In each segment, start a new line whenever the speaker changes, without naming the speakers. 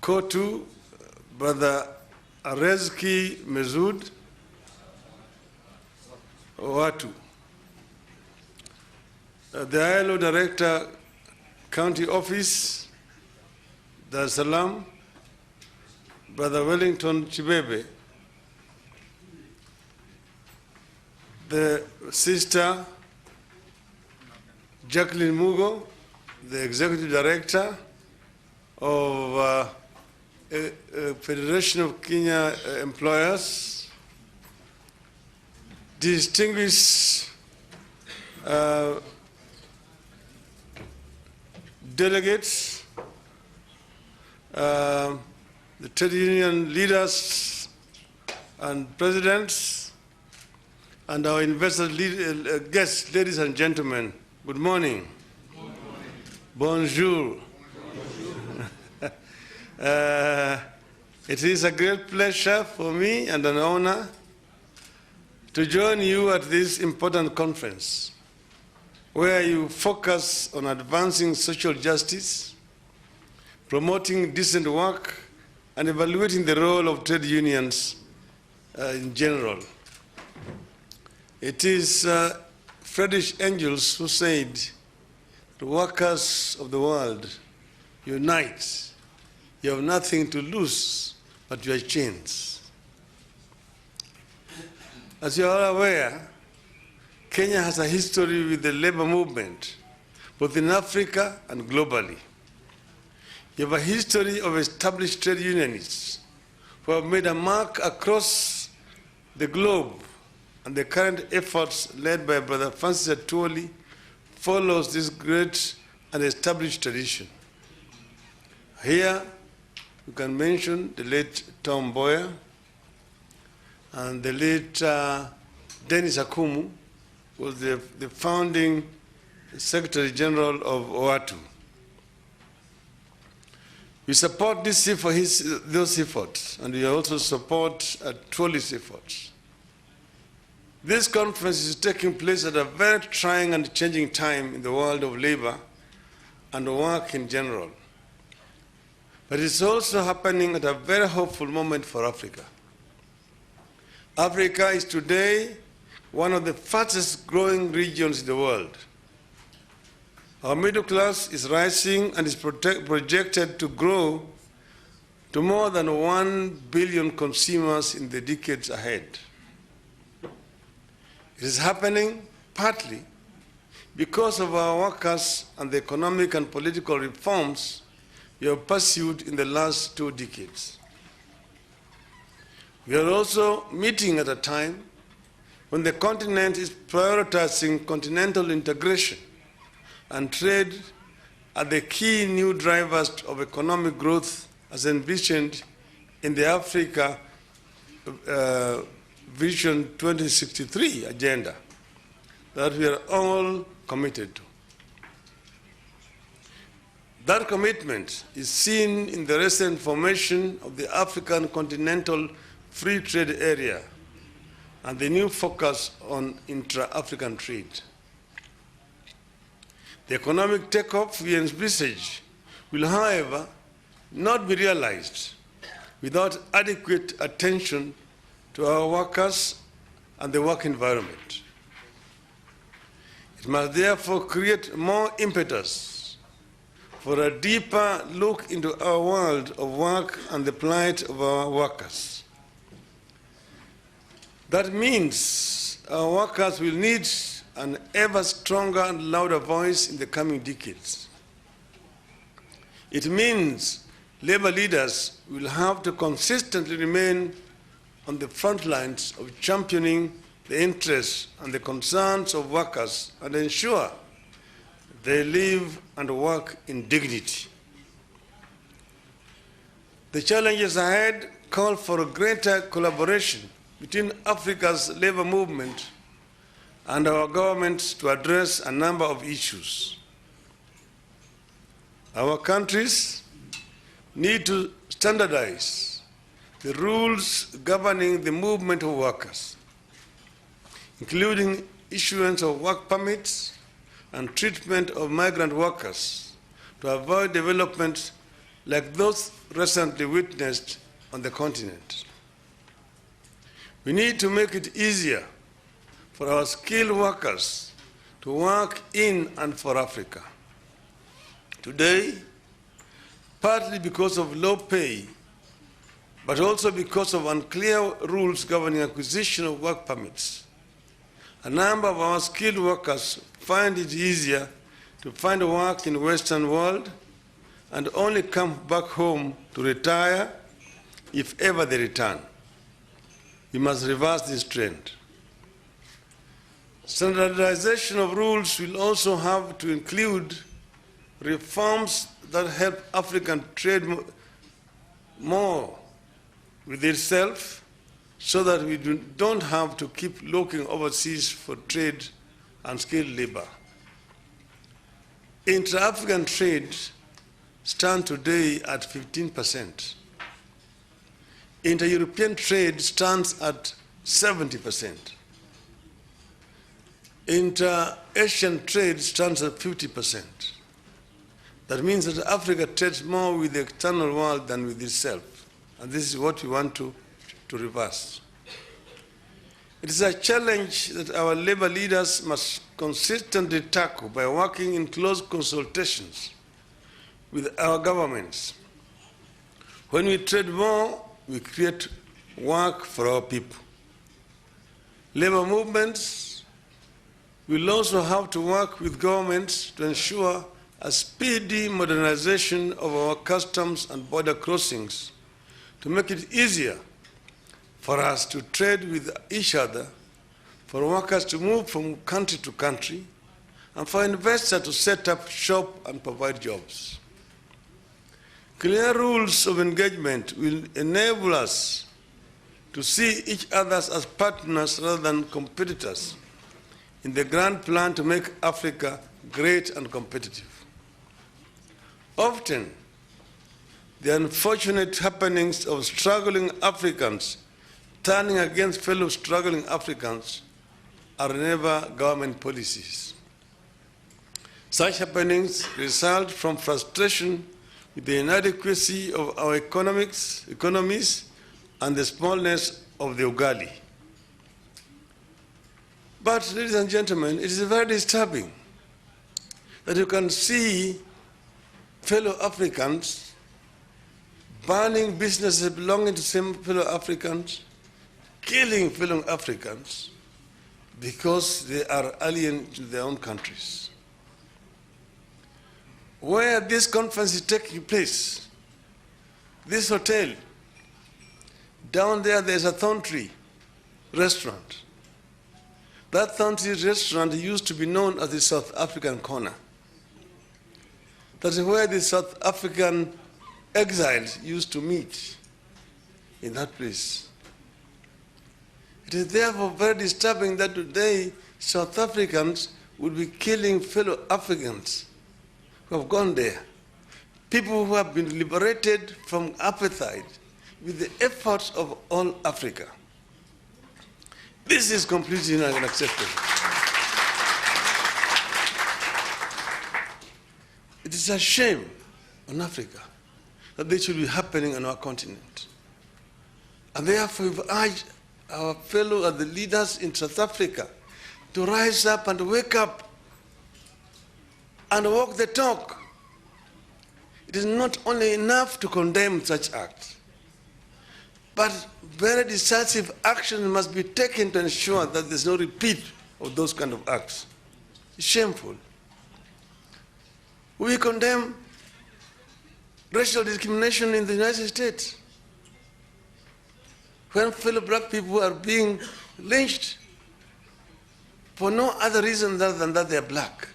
Kotu, Brother Arezki Mezud Watu, the ILO Director, County Office, Dar es Salaam, Brother Wellington Chibebe, the Sister Jacqueline Mugo, the Executive Director of Federation of Kenya Employers, distinguished delegates, the trade union leaders and presidents, and our investor guests, ladies and gentlemen, good morning. Good morning. Bonjour. It is a great pleasure for me and an honor to join you at this important conference, where you focus on advancing social justice, promoting decent work, and evaluating the role of trade unions in general. It is Friedrich Engels who said, "The workers of the world, unite. You have nothing to lose but your chains." As you are aware, Kenya has a history with the labor movement, both in Africa and globally. You have a history of established trade unionists who have made a mark across the globe, and the current efforts led by Brother Francis Atwoli follows this great and established tradition. Here, you can mention the late Tom Mboya and the late Dennis Akumu, who was the founding Secretary General of OATU. We support those efforts, and we also support Atwoli's efforts. This conference is taking place at a very trying and changing time in the world of labor and work in general. But it's also happening at a very hopeful moment for Africa. Africa is today one of the fastest growing regions in the world. Our middle class is rising and is projected to grow to more than 1 billion consumers in the decades ahead. It is happening partly because of our workers and the economic and political reforms we have pursued in the last 2 decades. We are also meeting at a time when the continent is prioritizing continental integration and trade are the key new drivers of economic growth as envisioned in the Africa Vision 2063 agenda that we are all committed to. That commitment is seen in the recent formation of the African Continental Free Trade Area and the new focus on intra-African trade. The economic takeoff we envisage will, however, not be realized without adequate attention to our workers and the work environment. It must therefore create more impetus for a deeper look into our world of work and the plight of our workers. That means our workers will need an ever stronger and louder voice in the coming decades. It means labor leaders will have to consistently remain on the front lines of championing the interests and the concerns of workers and ensure they live and work in dignity. The challenges ahead call for a greater collaboration between Africa's labor movement and our governments to address a number of issues. Our countries need to standardize the rules governing the movement of workers, including issuance of work permits and treatment of migrant workers to avoid development like those recently witnessed on the continent. We need to make it easier for our skilled workers to work in and for Africa. Today, partly because of low pay, but also because of unclear rules governing acquisition of work permits, a number of our skilled workers find it easier to find work in the Western world and only come back home to retire if ever they return. We must reverse this trend. Standardization of rules will also have to include reforms that help African trade more with itself so that we don't have to keep looking overseas for trade and skilled labor. Intra-African trade stands today at 15%. Inter-European trade stands at 70%. Inter-Asian trade stands at 50%. That means that Africa trades more with the external world than with itself. And this is what we want to reverse. It is a challenge that our labor leaders must consistently tackle by working in close consultations with our governments. When we trade more, we create work for our people. Labor movements will also have to work with governments to ensure a speedy modernization of our customs and border crossings to make it easier for us to trade with each other, for workers to move from country to country, and for investors to set up shop and provide jobs. Clear rules of engagement will enable us to see each other as partners rather than competitors in the grand plan to make Africa great and competitive. Often, the unfortunate happenings of struggling Africans turning against fellow struggling Africans are never government policies. Such happenings result from frustration with the inadequacy of our economies and the smallness of the ugali. But, ladies and gentlemen, it is very disturbing that you can see fellow Africans burning businesses belonging to same fellow Africans, killing fellow Africans because they are alien to their own countries. Where this conference is taking place, this hotel, down there's a thorn tree restaurant. That thorn tree restaurant used to be known as the South African Corner. That's where the South African exiles used to meet, in that place. It is therefore very disturbing that today South Africans would be killing fellow Africans who have gone there. People who have been liberated from apartheid with the efforts of all Africa. This is completely unacceptable. It is a shame on Africa that this should be happening on our continent. And therefore we've urged our fellow the leaders in South Africa to rise up and wake up and walk the talk. It is not only enough to condemn such acts, but very decisive action must be taken to ensure that there's no repeat of those kind of acts. It's shameful. We condemn racial discrimination in the United States. When fellow black people are being lynched for no other reason other than that they are black.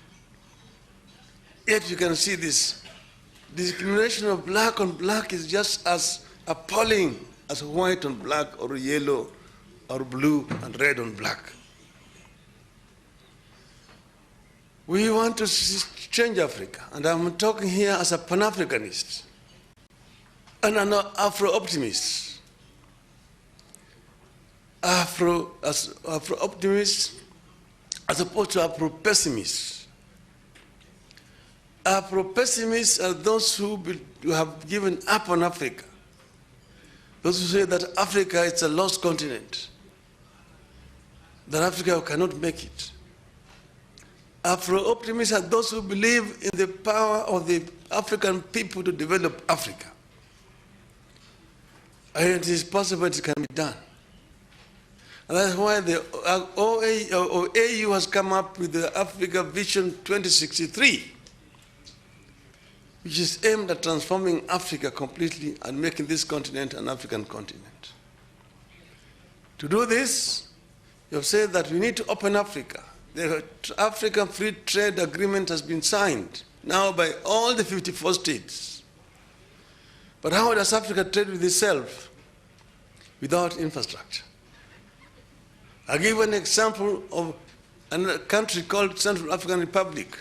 Yet you can see this discrimination of black on black is just as appalling as white on black or yellow or blue and red on black. We want to change Africa, and I'm talking here as a Pan-Africanist and an Afro-optimist. Afro-optimist as opposed to Afro-pessimist. Afro-pessimists are those who have given up on Africa. Those who say that Africa is a lost continent, that Africa cannot make it. Afro-optimists are those who believe in the power of the African people to develop Africa. And it is possible it can be done. And that's why the AU has come up with the Africa Vision 2063, which is aimed at transforming Africa completely and making this continent an African continent. To do this, you have said that we need to open Africa. The African Free Trade Agreement has been signed now by all the 54 states. But how does Africa trade with itself without infrastructure? I'll give an example of a country called Central African Republic.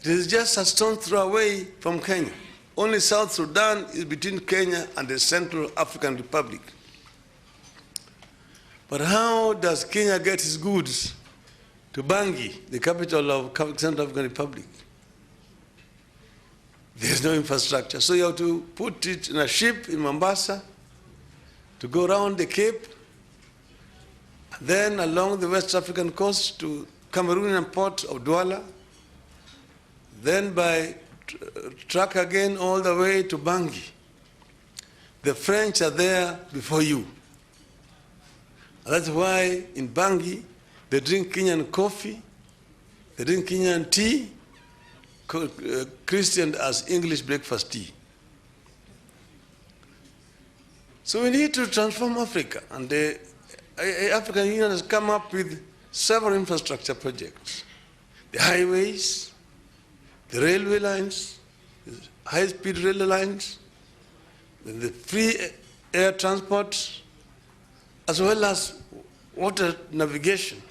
It is just a stone's throw away from Kenya. Only South Sudan is between Kenya and the Central African Republic. But how does Kenya get its goods to Bangui, the capital of Central African Republic? There's no infrastructure. So you have to put it in a ship in Mombasa to go around the Cape, then along the West African coast to Cameroonian port of Douala, then by truck again all the way to Bangui. The French are there before you. And that's why in Bangui, they drink Kenyan coffee, they drink Kenyan tea, christened as English breakfast tea. So we need to transform Africa, and the African Union has come up with several infrastructure projects. The highways, the railway lines, the high-speed railway lines, the free air transport, as well as water navigation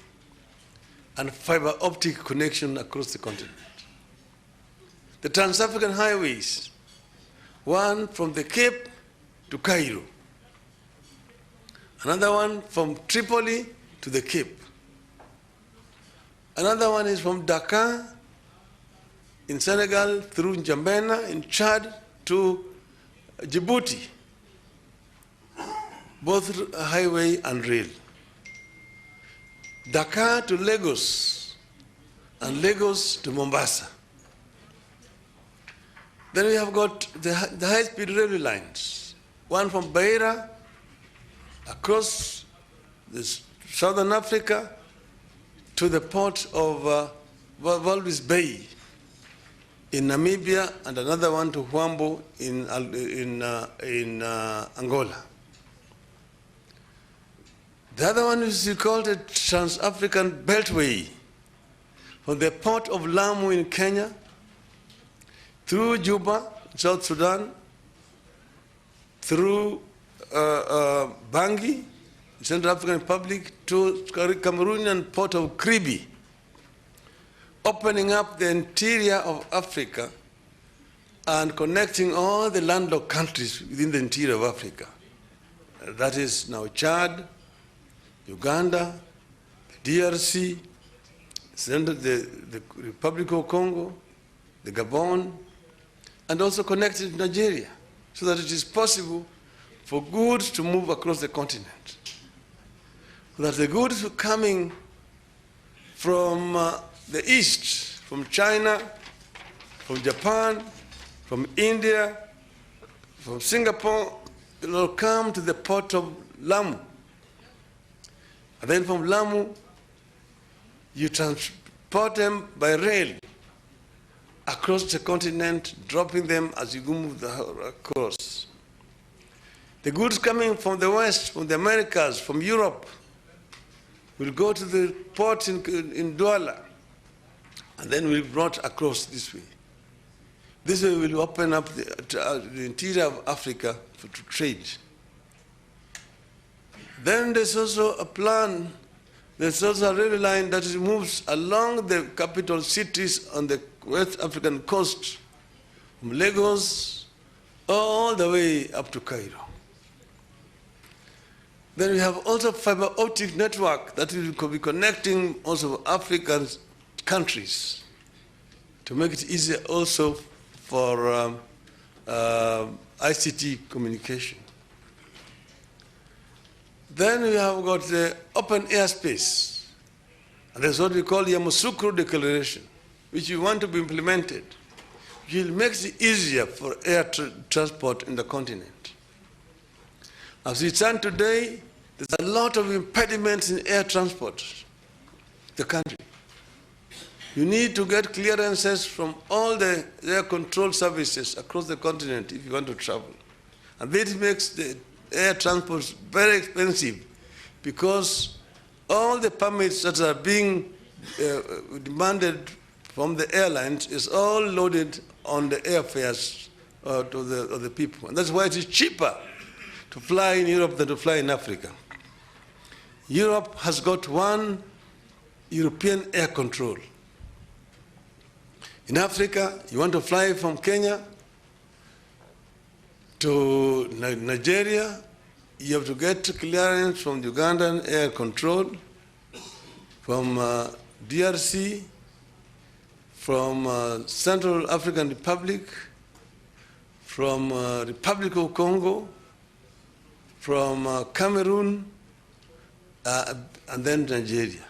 and fiber optic connection across the continent. The Trans-African highways, one from the Cape to Cairo, another one from Tripoli to the Cape, another one is from Dakar in Senegal through N'Djamena in Chad to Djibouti, both highway and rail. Dakar to Lagos, and Lagos to Mombasa. Then we have got the high-speed railway lines, one from Beira across southern Africa to the port of Walvis Bay in Namibia, and another one to Huambo in Angola. The other one is called the Trans-African Beltway, from the port of Lamu in Kenya, through Juba, South Sudan, through Bangui, Central African Republic, to Cameroonian port of Kribi, opening up the interior of Africa and connecting all the landlocked countries within the interior of Africa. That is now Chad, Uganda, the DRC, the Republic of Congo, the Gabon, and also connected to Nigeria, so that it is possible for goods to move across the continent. So that the goods coming from the East, from China, from Japan, from India, from Singapore, it will come to the port of Lamu. And then from Lamu, you transport them by rail across the continent, dropping them as you move across. The goods coming from the West, from the Americas, from Europe, will go to the port in Douala, and then will be brought across this way. This way will open up the interior of Africa to trade. Then there's also a plan, there's also a railway line that moves along the capital cities on the West African coast, from Lagos all the way up to Cairo. Then we have also fiber optic network that will be connecting also African countries to make it easier also for ICT communication. Then we have got the open airspace. And that's what we call the Yamoussoukro Declaration, which we want to be implemented. It makes it easier for air transport in the continent. As we stand today, there's a lot of impediments in air transport in the country. You need to get clearances from all the air control services across the continent if you want to travel. And this makes the air transport very expensive because all the permits that are being demanded from the airlines is all loaded on the airfares of the people. And that's why it is cheaper to fly in Europe than to fly in Africa. Europe has got one European air control. In Africa, you want to fly from Kenya to Nigeria, you have to get clearance from the Ugandan air control, from DRC, from Central African Republic, from Republic of Congo, from Cameroon, and then Nigeria.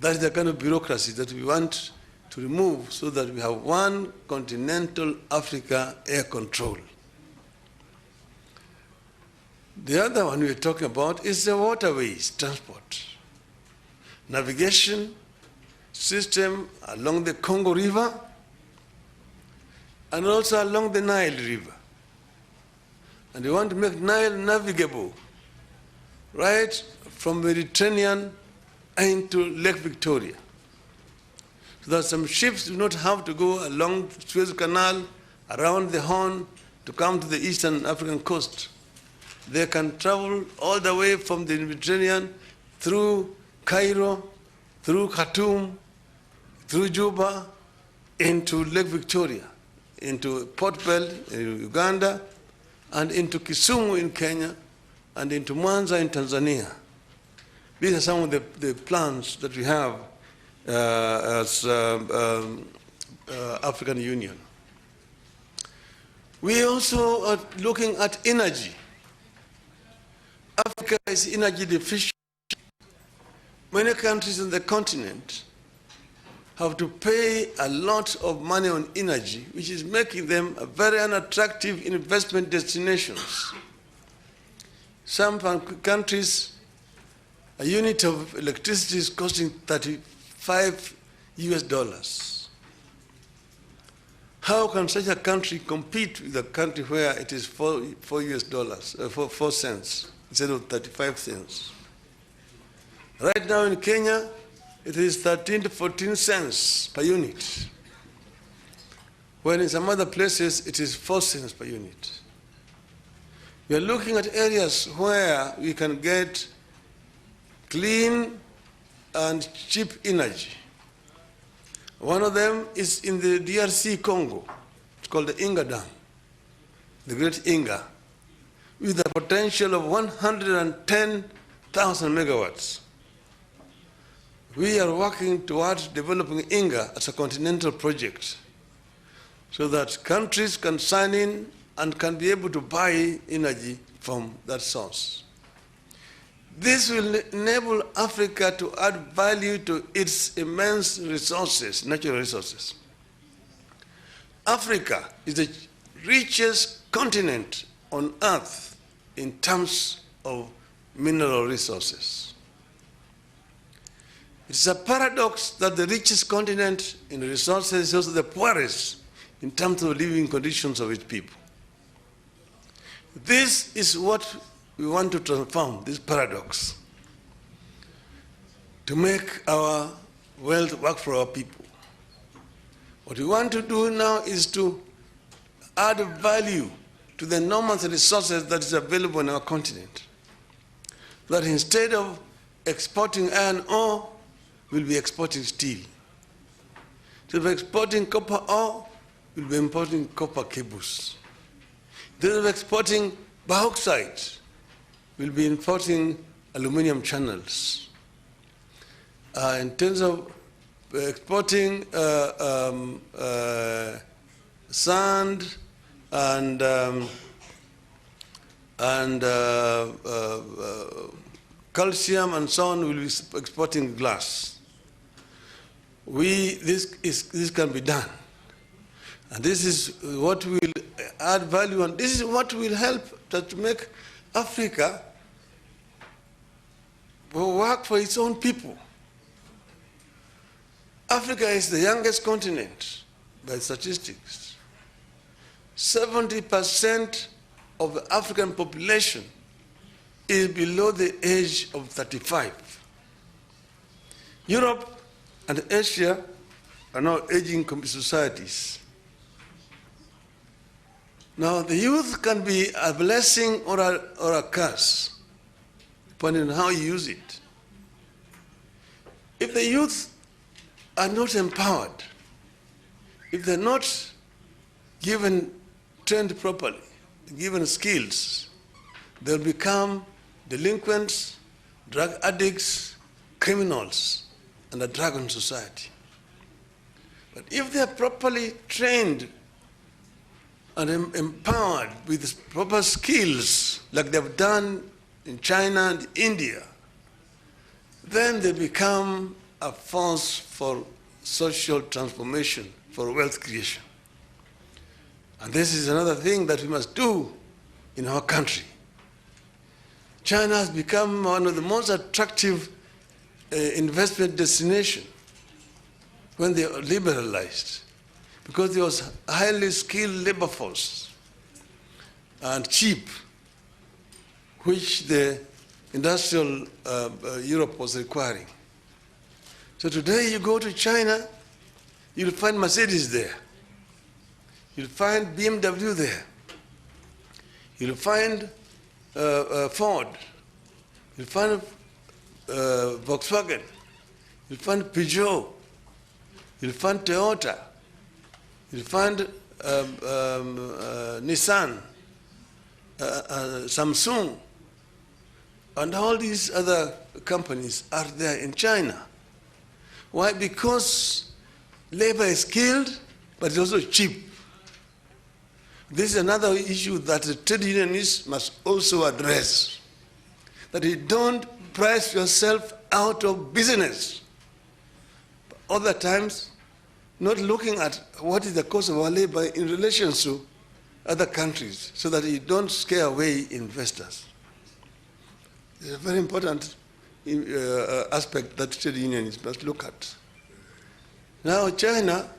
That is the kind of bureaucracy that we want to remove so that we have one continental Africa air control. The other one we're talking about is the waterways transport. Navigation system along the Congo River and also along the Nile River. And we want to make Nile navigable right from Mediterranean into Lake Victoria. So that some ships do not have to go along Suez Canal, around the Horn, to come to the eastern African coast. They can travel all the way from the Mediterranean through Cairo, through Khartoum, through Juba, into Lake Victoria, into Port Bell in Uganda, and into Kisumu in Kenya, and into Mwanza in Tanzania. These are some of the plans that we have as African Union. We also are looking at energy. Africa is energy deficient. Many countries in the continent have to pay a lot of money on energy, which is making them a very unattractive investment destinations. Some countries, a unit of electricity is costing $35 US. How can such a country compete with a country where it is $4 US, 4 cents instead of 35 cents? Right now in Kenya, it is 13 to 14 cents per unit, when in some other places it is 4 cents per unit. We are looking at areas where we can get clean and cheap energy. One of them is in the DRC Congo. It's called the Inga Dam, the Great Inga, with a potential of 110,000 megawatts. We are working towards developing Inga as a continental project so that countries can sign in and can be able to buy energy from that source. This will enable Africa to add value to its immense resources, natural resources. Africa is the richest continent on earth in terms of mineral resources. It's a paradox that the richest continent in resources is also the poorest in terms of living conditions of its people. This is what we want to transform, this paradox, to make our wealth work for our people. What we want to do now is to add value to the enormous resources that is available in our continent. That instead of exporting iron ore, we'll be exporting steel. Instead of exporting copper ore, we'll be importing copper cables. Instead of exporting bauxite, we'll be importing aluminum channels. In terms of exporting sand and calcium and so on, will be exporting glass. This can be done. And this is what will add value, and this is what will help to make Africa work for its own people. Africa is the youngest continent by statistics. 70% of the African population is below the age of 35. Europe and Asia are now aging societies. Now, the youth can be a blessing or a curse, depending on how you use it. If the youth are not empowered, if they're not given, trained properly, given skills, they'll become delinquents, drug addicts, criminals, and a drag on society. But if they're properly trained and empowered with proper skills, like they've done in China and India, then they become a force for social transformation, for wealth creation. And this is another thing that we must do in our country. China has become one of the most attractive investment destinations when they liberalized, because there was a highly skilled labor force and cheap, which the industrial Europe was requiring. So today you go to China, you'll find Mercedes there. You'll find BMW there. You'll find Ford. You'll find Volkswagen. You'll find Peugeot. You'll find Toyota. You'll find Nissan, Samsung, and all these other companies are there in China. Why? Because labor is skilled, but it's also cheap. This is another issue that the trade unionists must also address, that you don't price yourself out of business. Other times, not looking at what is the cost of our labor in relation to other countries, so that you don't scare away investors. It's a very important aspect that trade unionists must look at. Now China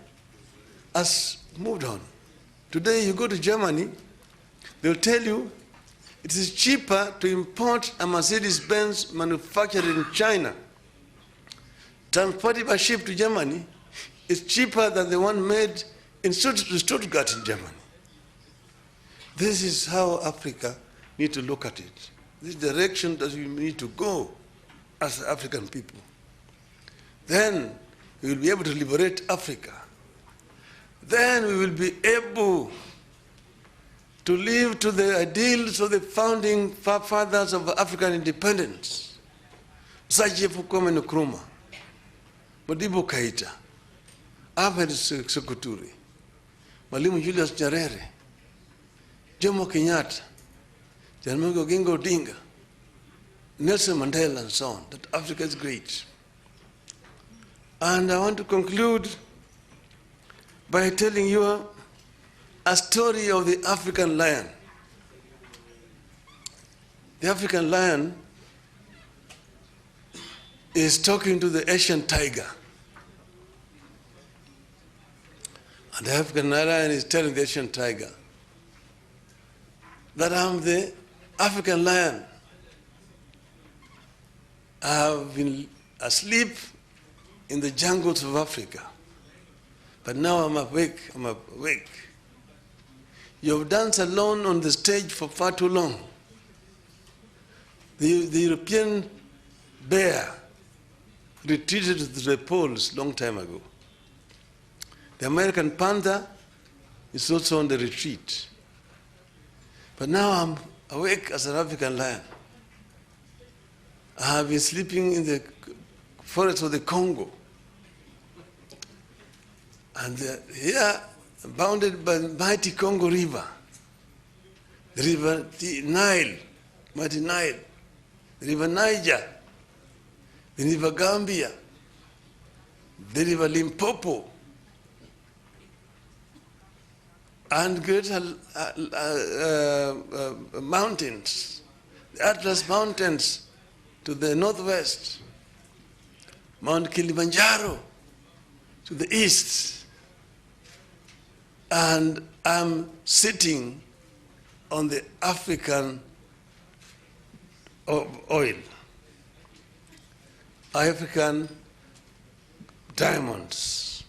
has moved on. Today you go to Germany, they'll tell you it is cheaper to import a Mercedes-Benz manufactured in China, transported by ship to Germany, is cheaper than the one made in Stuttgart in Germany. This is how Africa needs to look at it. This direction that we need to go as African people. Then we will be able to liberate Africa. Then we will be able to live to the ideals of the founding fathers of African independence. Saje Kwame Nkrumah, Modibo Keita, Ahmed Sekuturi, Mwalimu Julius Nyerere, Jomo Kenyatta, Jaramogi Oginga Odinga, Nelson Mandela, and so on, that Africa is great. And I want to conclude by telling you a story of the African lion. The African lion is talking to the Asian tiger. And the African lion is telling the Asian tiger that I'm the African lion. I have been asleep in the jungles of Africa, but now I'm awake, You have danced alone on the stage for far too long. The European bear retreated to the poles long time ago. The American panther is also on the retreat. But now I'm awake as an African lion. I have been sleeping in the forest of the Congo. And here, bounded by the mighty Congo River, the river Nile, mighty Nile, the river Niger, the river Gambia, the river Limpopo, and great mountains, the Atlas Mountains to the northwest, Mount Kilimanjaro to the east, and I'm sitting on the African oil, African diamonds,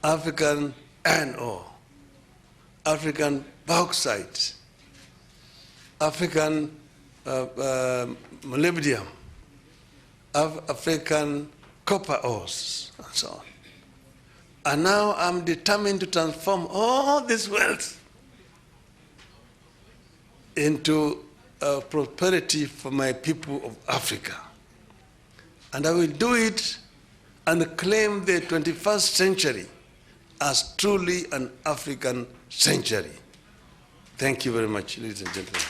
African iron ore, African bauxite, African molybdenum, African copper ores, and so on. And now I'm determined to transform all this wealth into prosperity for my people of Africa. And I will do it and claim the 21st century as truly an African century. Thank you very much, ladies and gentlemen.